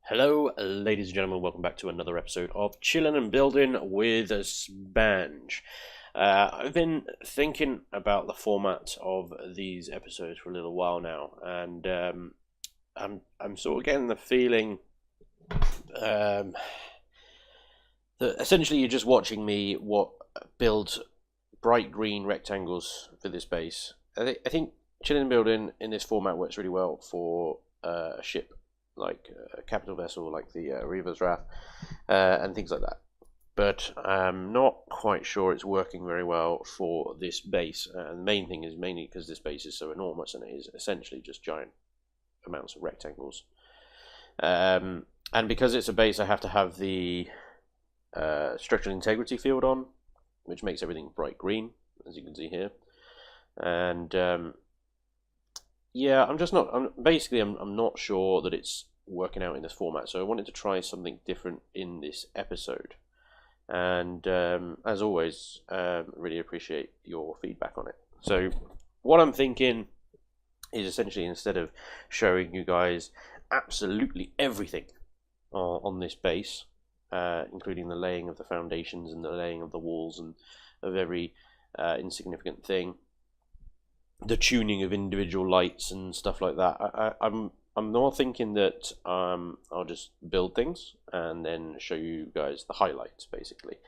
Hello, ladies and gentlemen. Welcome back to another episode of Chillin Buildin with Spanj. I've been thinking about the format of these episodes for a little while now, and I'm sort of getting the feeling that essentially you're just watching me build bright green rectangles for this base. I think Chillin Buildin in this format works really well for a ship like a capital vessel like the Reaver's Wrath and things like that. But I'm not quite sure it's working very well for this base. And the main thing is mainly because this base is so enormous and it is essentially just giant amounts of rectangles. And because it's a base, I have to have the structural integrity field on, which makes everything bright green, as you can see here. And yeah, I'm not sure that it's working out in this format, so I wanted to try something different in this episode. And as always, really appreciate your feedback on it. So what I'm thinking is essentially, instead of showing you guys absolutely everything on this base, including the laying of the foundations and the laying of the walls and of every insignificant thing, the tuning of individual lights and stuff like that, I'm more thinking that I'll just build things and then show you guys the highlights, basically,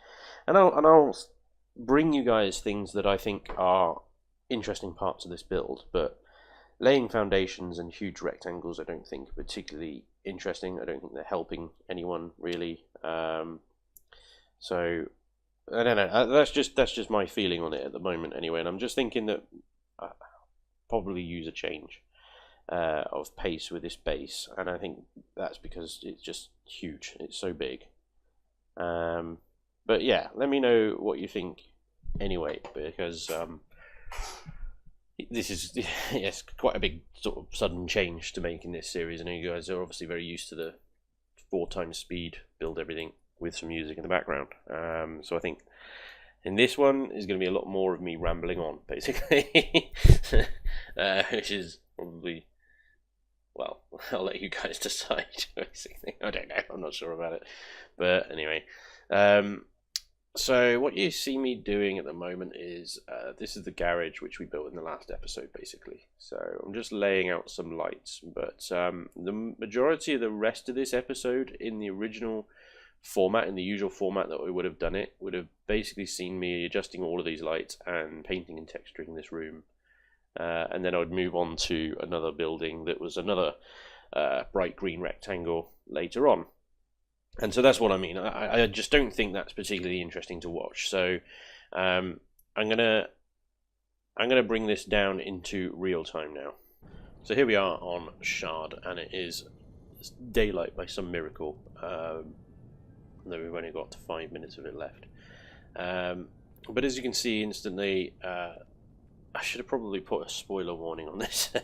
and I'll bring you guys things that I think are interesting parts of this build. But laying foundations and huge rectangles, I don't think are particularly interesting. I don't think they're helping anyone really. So I don't know. That's just my feeling on it at the moment, anyway. And I'm just thinking that probably use a change of pace with this base, and I think that's because it's just huge. It's so big. But yeah, let me know what you think anyway, because this is yes, quite a big sort of sudden change to make in this series. I know you guys are obviously very used to the 4 times speed, build everything with some music in the background. So I think in this one is going to be a lot more of me rambling on, basically, which is probably, well, I'll let you guys decide, basically. I don't know, I'm not sure about it. But anyway, so what you see me doing at the moment is, this is the garage which we built in the last episode, basically. So I'm just laying out some lights, but the majority of the rest of this episode in the original format, in the usual format that we would have done it, would have basically seen me adjusting all of these lights and painting and texturing this room, and then I would move on to another building that was another bright green rectangle later on. And so that's what I mean. I just don't think that's particularly interesting to watch. So I'm gonna bring this down into real time now. So here we are on Shard, and it is daylight by some miracle. Though we've only got 5 minutes of it left. But as you can see instantly, I should have probably put a spoiler warning on this. I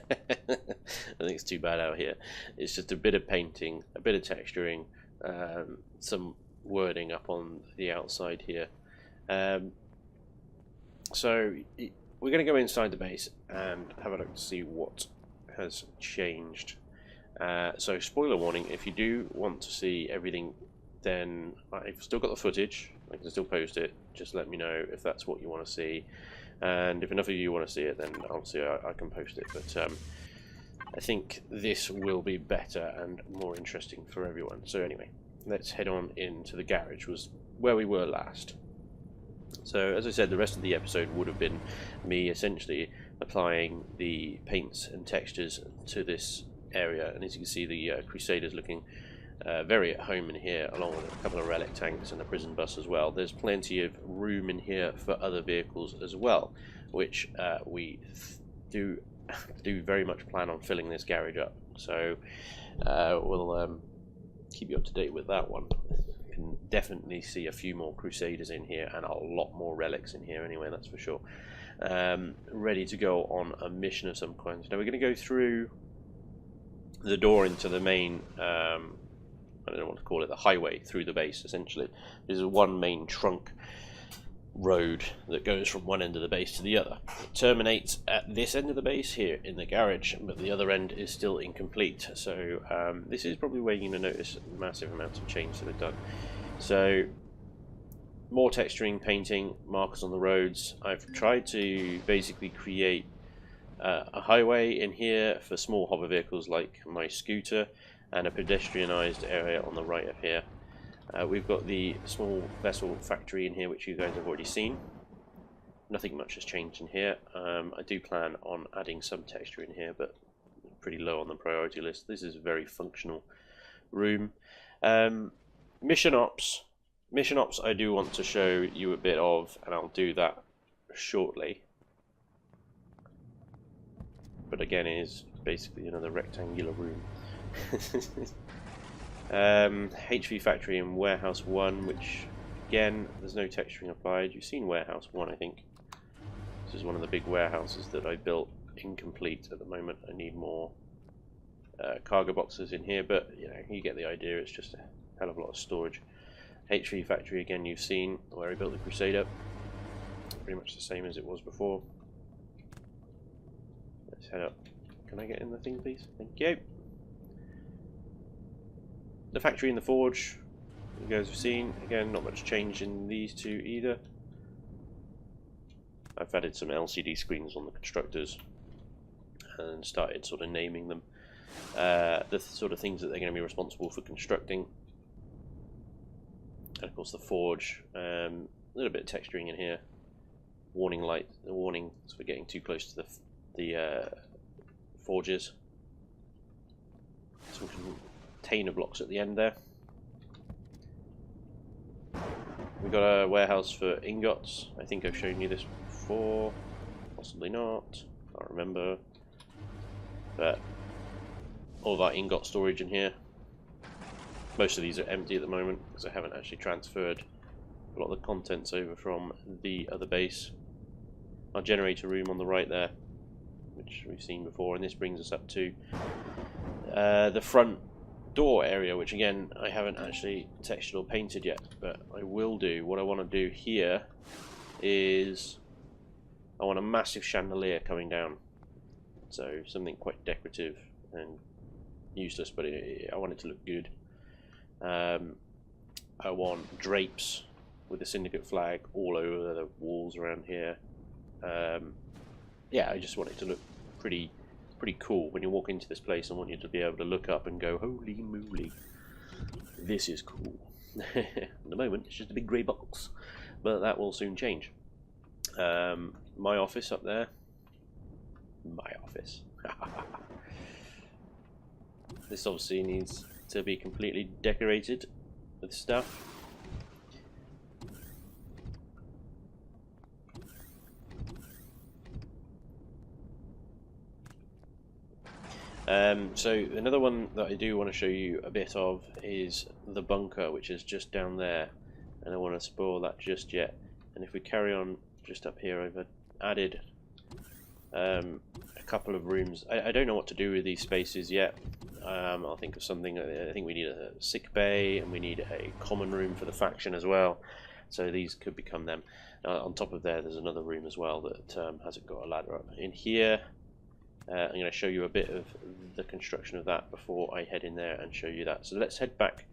think it's too bad out here. It's just a bit of painting, a bit of texturing, some wording up on the outside here. So we're going to go inside the base and have a look to see what has changed. So spoiler warning, if you do want to see everything, then I've still got the footage. I can still post it. Just let me know if that's what you want to see, and if enough of you want to see it, then obviously I can post it. But I think this will be better and more interesting for everyone. So anyway, let's head on into the garage, was where we were last. So as I said, the rest of the episode would have been me essentially applying the paints and textures to this area, and as you can see, the Crusaders looking very at home in here, along with a couple of relic tanks and a prison bus as well. There's plenty of room in here for other vehicles as well, which we do very much plan on filling this garage up. So we'll keep you up to date with that one. You can definitely see a few more Crusaders in here and a lot more relics in here anyway, that's for sure. Ready to go on a mission of some kind. Now we're going to go through the door into the main I don't know what to call it, the highway through the base. Essentially, there's one main trunk road that goes from one end of the base to the other. It terminates at this end of the base here in the garage, but the other end is still incomplete. So this is probably where you're going to notice massive amounts of change that are done. So more texturing, painting, markers on the roads. I've tried to basically create a highway in here for small hover vehicles like my scooter, and a pedestrianised area on the right of here. We've got the small vessel factory in here, which you guys have already seen. Nothing much has changed in here. I do plan on adding some texture in here, but pretty low on the priority list. This is a very functional room. Mission ops. Mission ops I do want to show you a bit of, and I'll do that shortly. But again, it is basically another rectangular room. HV factory and warehouse 1, which again, there's no texturing applied. You've seen warehouse 1, I think. This is one of the big warehouses that I built, incomplete at the moment. I need more cargo boxes in here, but you know, you get the idea. It's just a hell of a lot of storage. HV factory again, you've seen where I built the Crusader, pretty much the same as it was before. Let's head up. Can I get in the thing, please? Thank you. The factory and the forge, you guys have seen. Again, not much change in these two either. I've added some LCD screens on the constructors and started sort of naming them. The sort of things that they're going to be responsible for constructing. And of course the forge, a little bit of texturing in here. Warning light, the warnings for getting too close to the forges. Some container blocks at the end there. We've got a warehouse for ingots. I think I've shown you this before, possibly not, can't remember. But all of our ingot storage in here. Most of these are empty at the moment because I haven't actually transferred a lot of the contents over from the other base. Our generator room on the right there, which we've seen before, and this brings us up to the front door area, which again I haven't actually textured or painted yet, but I will do. What I want to do here is I want a massive chandelier coming down, so something quite decorative and useless, but I want it to look good. I want drapes with the syndicate flag all over the walls around here. Yeah, I just want it to look pretty cool. When you walk into this place, I want you to be able to look up and go, holy moly, this is cool. At the moment it's just a big grey box, but that will soon change. My office up there, my office. This obviously needs to be completely decorated with stuff. So another one that I do want to show you a bit of is the bunker, which is just down there, and I want to spoil that just yet. And if we carry on just up here, I've added a couple of rooms. I don't know what to do with these spaces yet. I'll think of something. I think we need a sick bay, and we need a common room for the faction as well. So these could become them. On top of there's another room as well that hasn't got a ladder up. In here, I'm going to show you a bit of the construction of that before I head in there and show you that. So let's head back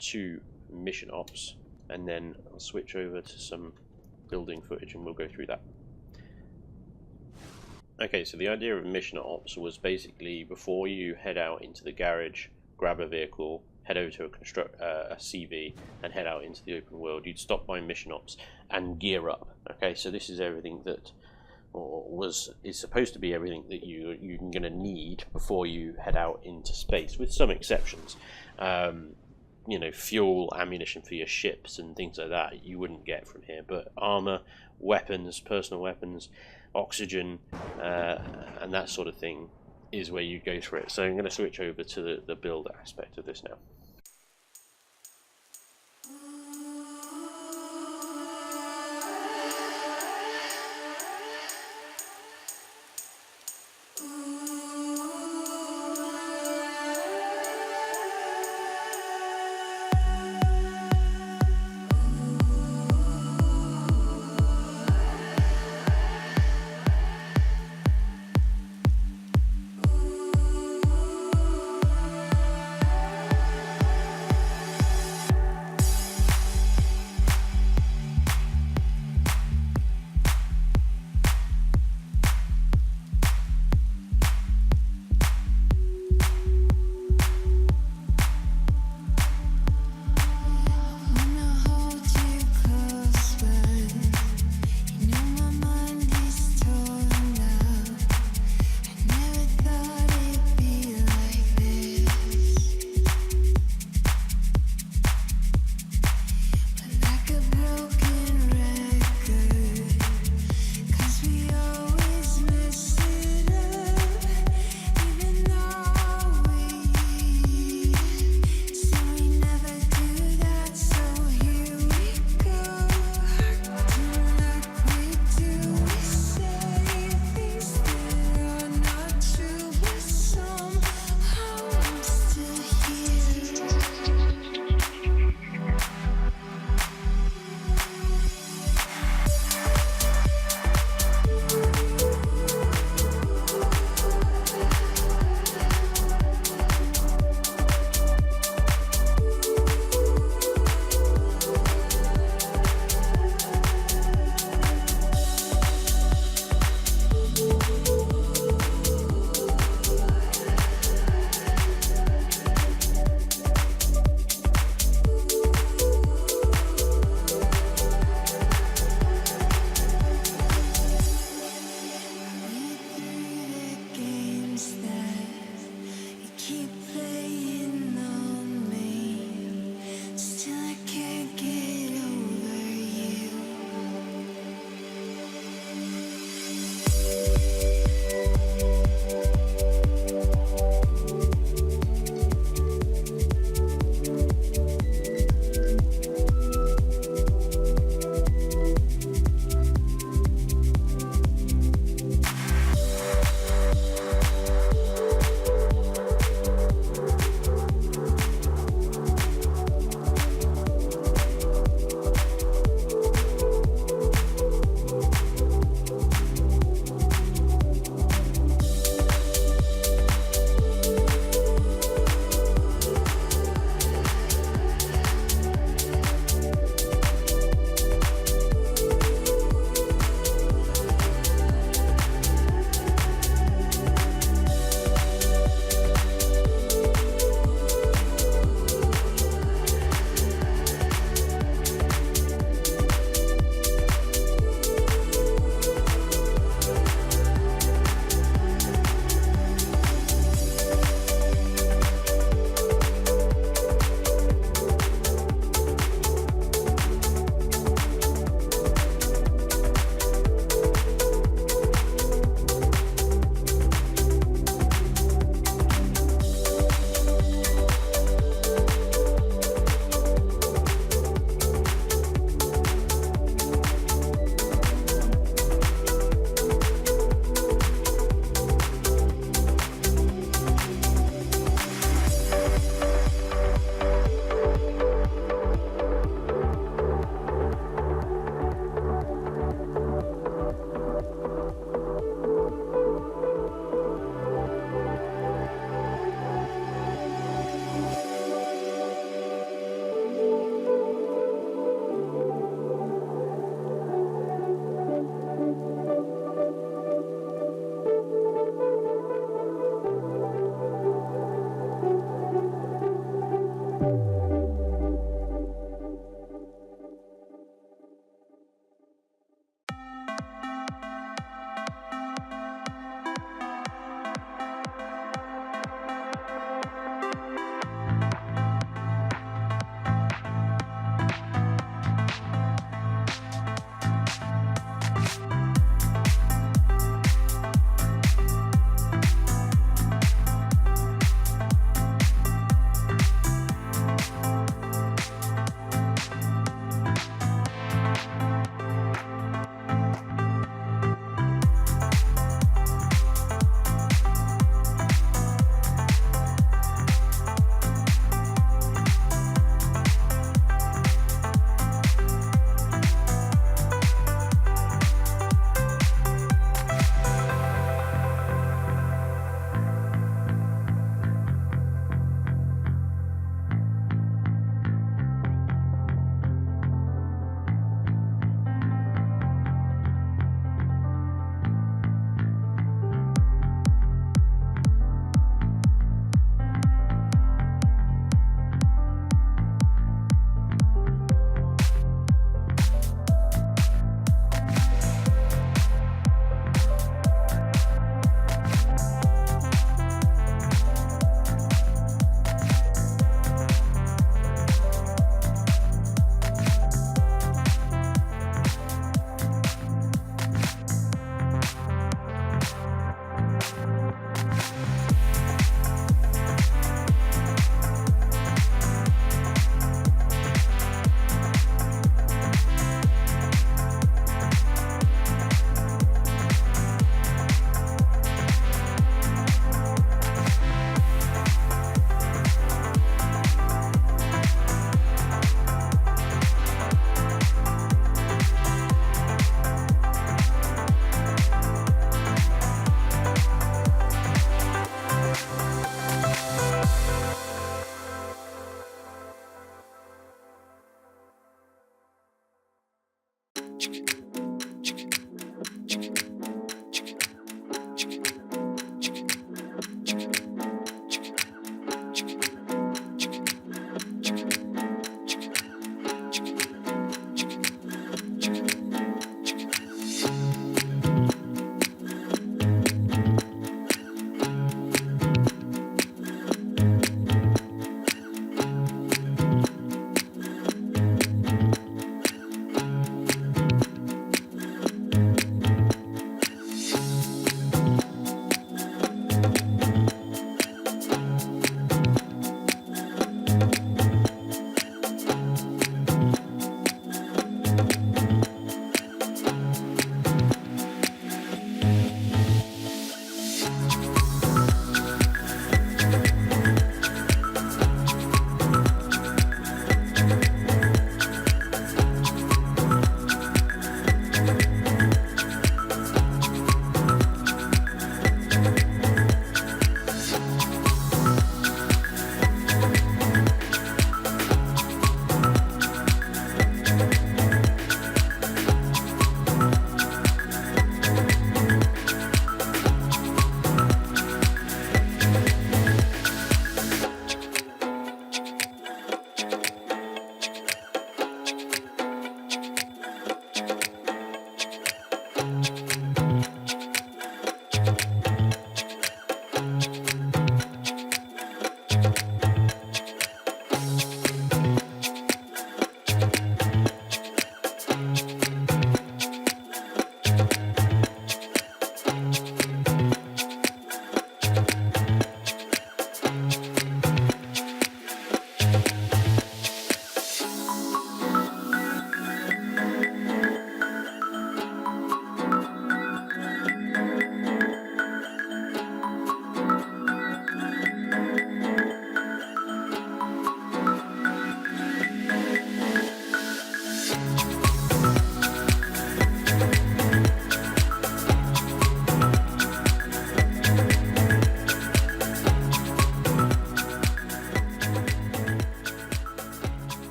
to mission ops, and then I'll switch over to some building footage and we'll go through that. Okay, so the idea of mission ops was basically before you head out into the garage, grab a vehicle, head over to a CV and head out into the open world, you'd stop by mission ops and gear up. Okay, so this is everything that is supposed to be everything that you're going to need before you head out into space, with some exceptions. You know, fuel, ammunition for your ships and things like that you wouldn't get from here, but armor, weapons, personal weapons, oxygen, and that sort of thing is where you go for it. So I'm going to switch over to the build aspect of this now.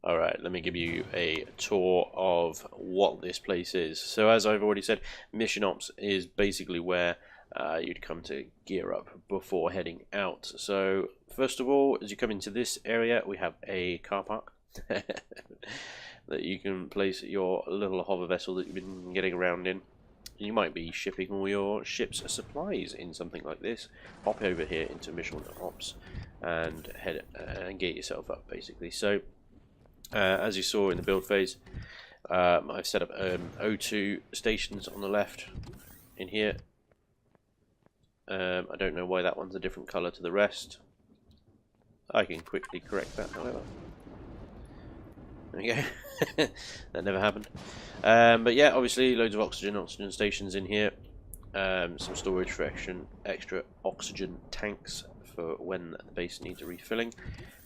Alright, let me give you a tour of what this place is. So as I've already said, Mission Ops is basically where you'd come to gear up before heading out. So first of all, as you come into this area, we have a car park that you can place your little hover vessel that you've been getting around in. You might be shipping all your ship's supplies in something like this. Hop over here into Mission Ops and head and get yourself up basically. So as you saw in the build phase, I've set up O2 stations on the left in here. I don't know why that one's a different colour to the rest. I can quickly correct that, however. There we go. That never happened. But yeah, obviously loads of oxygen stations in here. Some storage for extra oxygen tanks for when the base needs a refilling.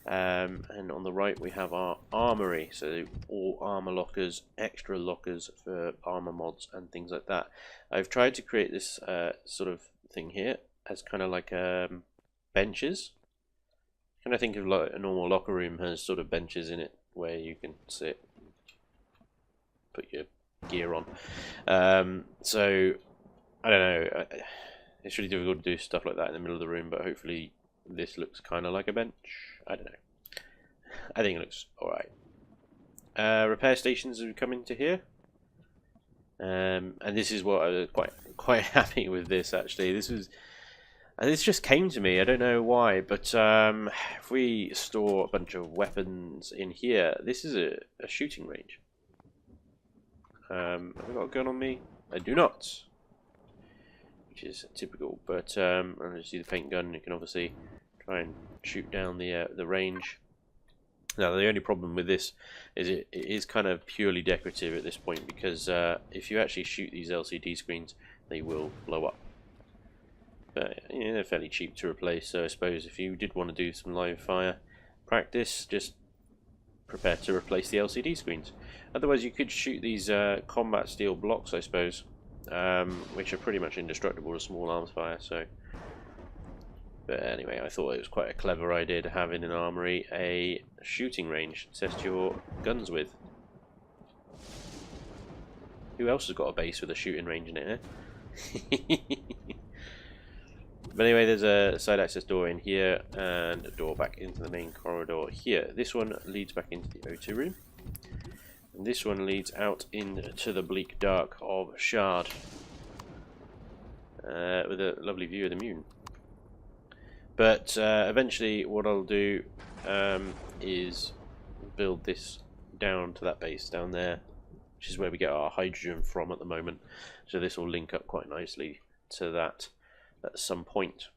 And on the right we have our armory, so all armor lockers, extra lockers for armor mods and things like that. I've tried to create this sort of thing here as kind of like benches. Kind of think of like a normal locker room has sort of benches in it where you can sit, put your gear on. So I don't know, it's really difficult to do stuff like that in the middle of the room, but hopefully this looks kind of like a bench. I don't know. I think it looks alright. Repair stations have come into here. And this is what I was quite happy with this actually. This just came to me, I don't know why, but if we store a bunch of weapons in here, this is a shooting range. Have I got a gun on me? I do not. Which is typical, but as you see the paint gun, you can obviously try and shoot down the range. Now the only problem with this is it is kind of purely decorative at this point, because if you actually shoot these LCD screens, they will blow up. But you know, they're fairly cheap to replace, so I suppose if you did want to do some live fire practice, just prepare to replace the LCD screens. Otherwise you could shoot these combat steel blocks, I suppose, which are pretty much indestructible to small arms fire, so But anyway, I thought it was quite a clever idea to have in an armory a shooting range to test your guns with. Who else has got a base with a shooting range in it, eh? But anyway, there's a side access door in here and a door back into the main corridor here. This one leads back into the O2 room. And this one leads out into the bleak dark of Shard. With a lovely view of the moon. But eventually what I'll do is build this down to that base down there, which is where we get our hydrogen from at the moment. So this will link up quite nicely to that at some point.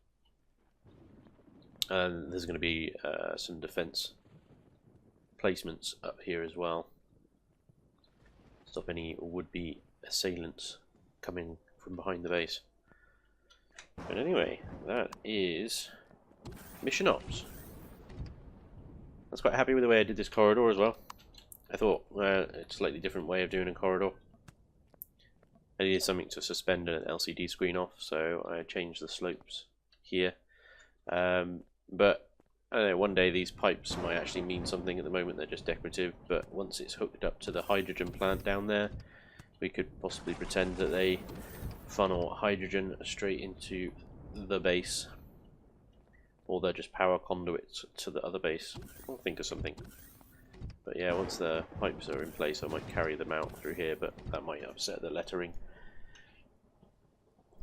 And there's going to be some defense placements up here as well. Stop any would-be assailants coming from behind the base. But anyway, that is Mission Ops. I was quite happy with the way I did this corridor as well. I thought it's a slightly different way of doing a corridor. I needed something to suspend an LCD screen off, so I changed the slopes here. But I don't know, one day these pipes might actually mean something. At the moment they're just decorative, but once it's hooked up to the hydrogen plant down there, we could possibly pretend that they funnel hydrogen straight into the base, or they're just power conduits to the other base. I'll think of something. But yeah, once the pipes are in place I might carry them out through here, but that might upset the lettering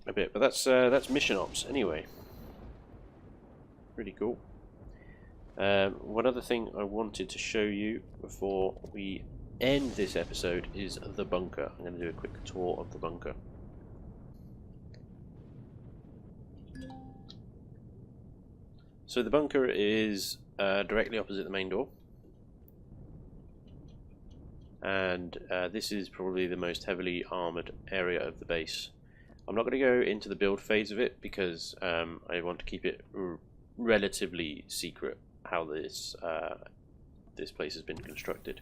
a bit. But that's Mission Ops anyway. Pretty cool. One other thing I wanted to show you before we end this episode is the bunker. I'm going to do a quick tour of the bunker. So the bunker is directly opposite the main door. And this is probably the most heavily armoured area of the base. I'm not going to go into the build phase of it because I want to keep it relatively secret how this this place has been constructed.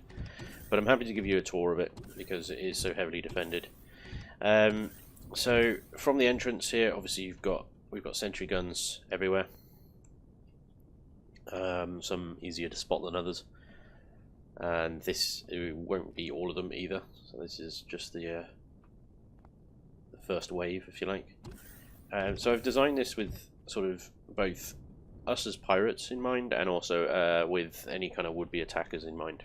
But I'm happy to give you a tour of it because it is so heavily defended. So from the entrance here, obviously we've got sentry guns everywhere. Some easier to spot than others. And this won't be all of them either, so this is just the first wave, if you like. So I've designed this with sort of both us as pirates in mind, and also with any kind of would-be attackers in mind.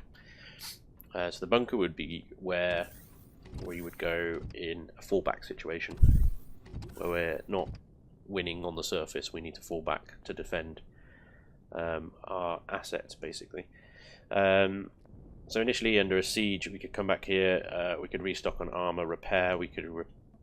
So the bunker would be where we would go in a fallback situation, where we're not winning on the surface, we need to fall back to defend our assets, basically. So initially under a siege we could come back here, we could restock on armor, repair, we could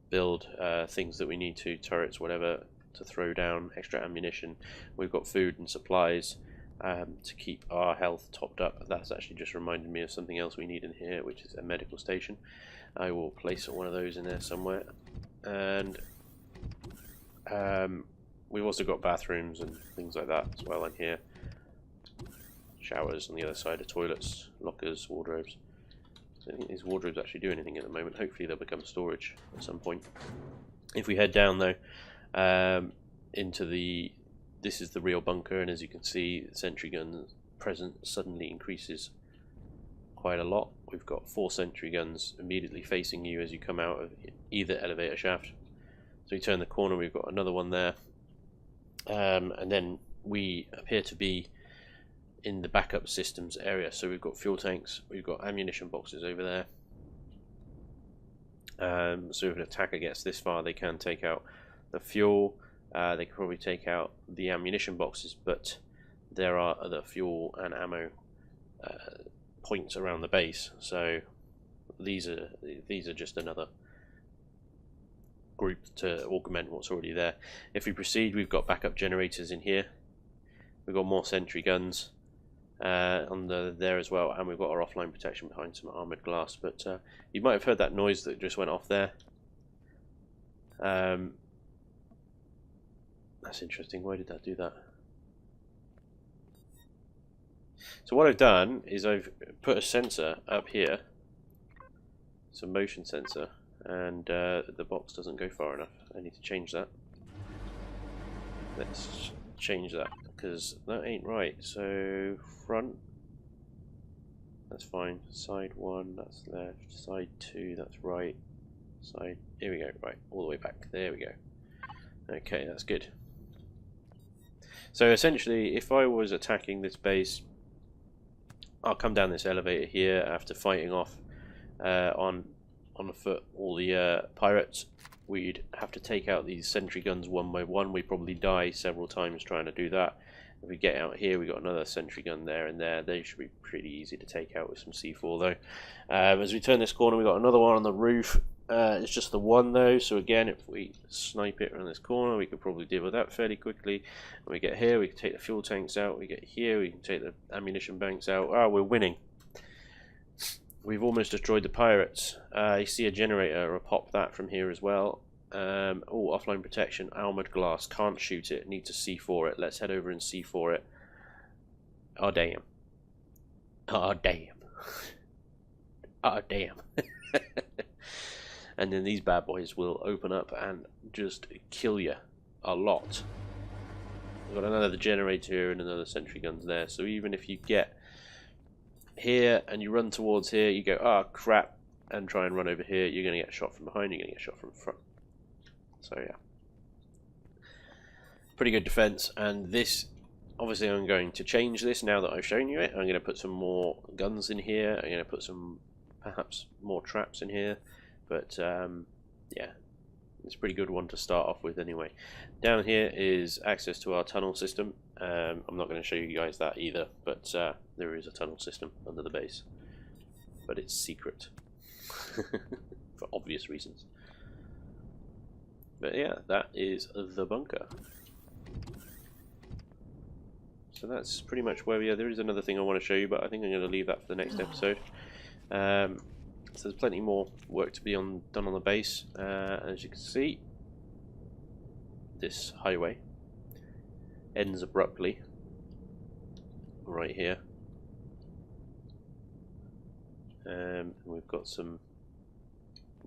build things that we need to, turrets, whatever, to throw down, extra ammunition. We've got food and supplies to keep our health topped up. That's actually just reminded me of something else we need in here, which is a medical station. I will place one of those in there somewhere. And we've also got bathrooms and things like that as well in here. Showers on the other side, of toilets, lockers, wardrobes. I don't think these wardrobes actually do anything at the moment. Hopefully they'll become storage at some point. If we head down though, into this is the real bunker, and as you can see, the sentry gun present suddenly increases quite a lot. We've got 4 sentry guns immediately facing you as you come out of either elevator shaft. So you turn the corner, we've got another one there, and then we appear to be in the backup systems area. So we've got fuel tanks, we've got ammunition boxes over there. So if an attacker gets this far, they can take out the fuel, they can probably take out the ammunition boxes, but there are other fuel and ammo points around the base. So these are just another group to augment what's already there. If we proceed, we've got backup generators in here. We've got more sentry guns on there as well, and we've got our offline protection behind some armoured glass. But you might have heard that noise that just went off there. That's interesting. Why did that do that? So what I've done is I've put a sensor up here, it's a motion sensor, and the box doesn't go far enough. I need to change that. Let's change that because that ain't right. So front, that's fine. Side 1, that's left. Side 2, that's right. Side, here we go. Right, all the way back. There we go. Okay, that's good. So essentially, if I was attacking this base, I'll come down this elevator here after fighting off on foot all the pirates. We'd have to take out these sentry guns one by one. We'd probably die several times trying to do that. If we get out here, we got another sentry gun there and there. They should be pretty easy to take out with some C4 though. As we turn this corner, we got another one on the roof. It's just the one though, so again, if we snipe it around this corner, we could probably deal with that fairly quickly. When we get here, we can take the fuel tanks out. We get here, we can take the ammunition banks out. Ah, we're winning. We've almost destroyed the pirates. You see a generator, I'll pop that from here as well. Oh, offline protection, armored glass, can't shoot it, need to C4 it. Let's head over and C4 it. Oh damn. Oh damn. Oh damn. And then these bad boys will open up and just kill you a lot. We've got another generator here and another sentry guns there, so even if you get here and you run towards here, you go, oh crap, and try and run over here, you're going to get shot from behind, you're going to get shot from front. So yeah, pretty good defense. And this, obviously I'm going to change this now that I've shown you it. I'm going to put some more guns in here, I'm going to put some perhaps more traps in here, but yeah, it's a pretty good one to start off with anyway. Down here is access to our tunnel system. I'm not going to show you guys that either, but there is a tunnel system under the base, but it's secret for obvious reasons. But yeah, that is the bunker. So that's pretty much where we are. There is another thing I want to show you, but I think I'm going to leave that for the next episode. So there's plenty more work to be done on the base. As you can see, this highway ends abruptly right here. And we've got some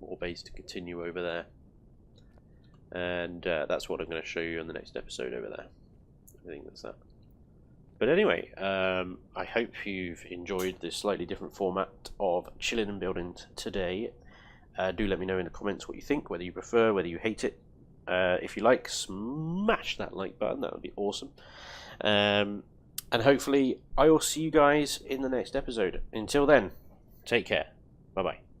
more base to continue over there. And that's what I'm going to show you in the next episode over there. I think that's that. But anyway, I hope you've enjoyed this slightly different format of Chillin Buildin today. Do let me know in the comments what you think, whether you prefer, whether you hate it. If you like, smash that like button, that would be awesome. And hopefully I will see you guys in the next episode. Until then, take care. Bye bye.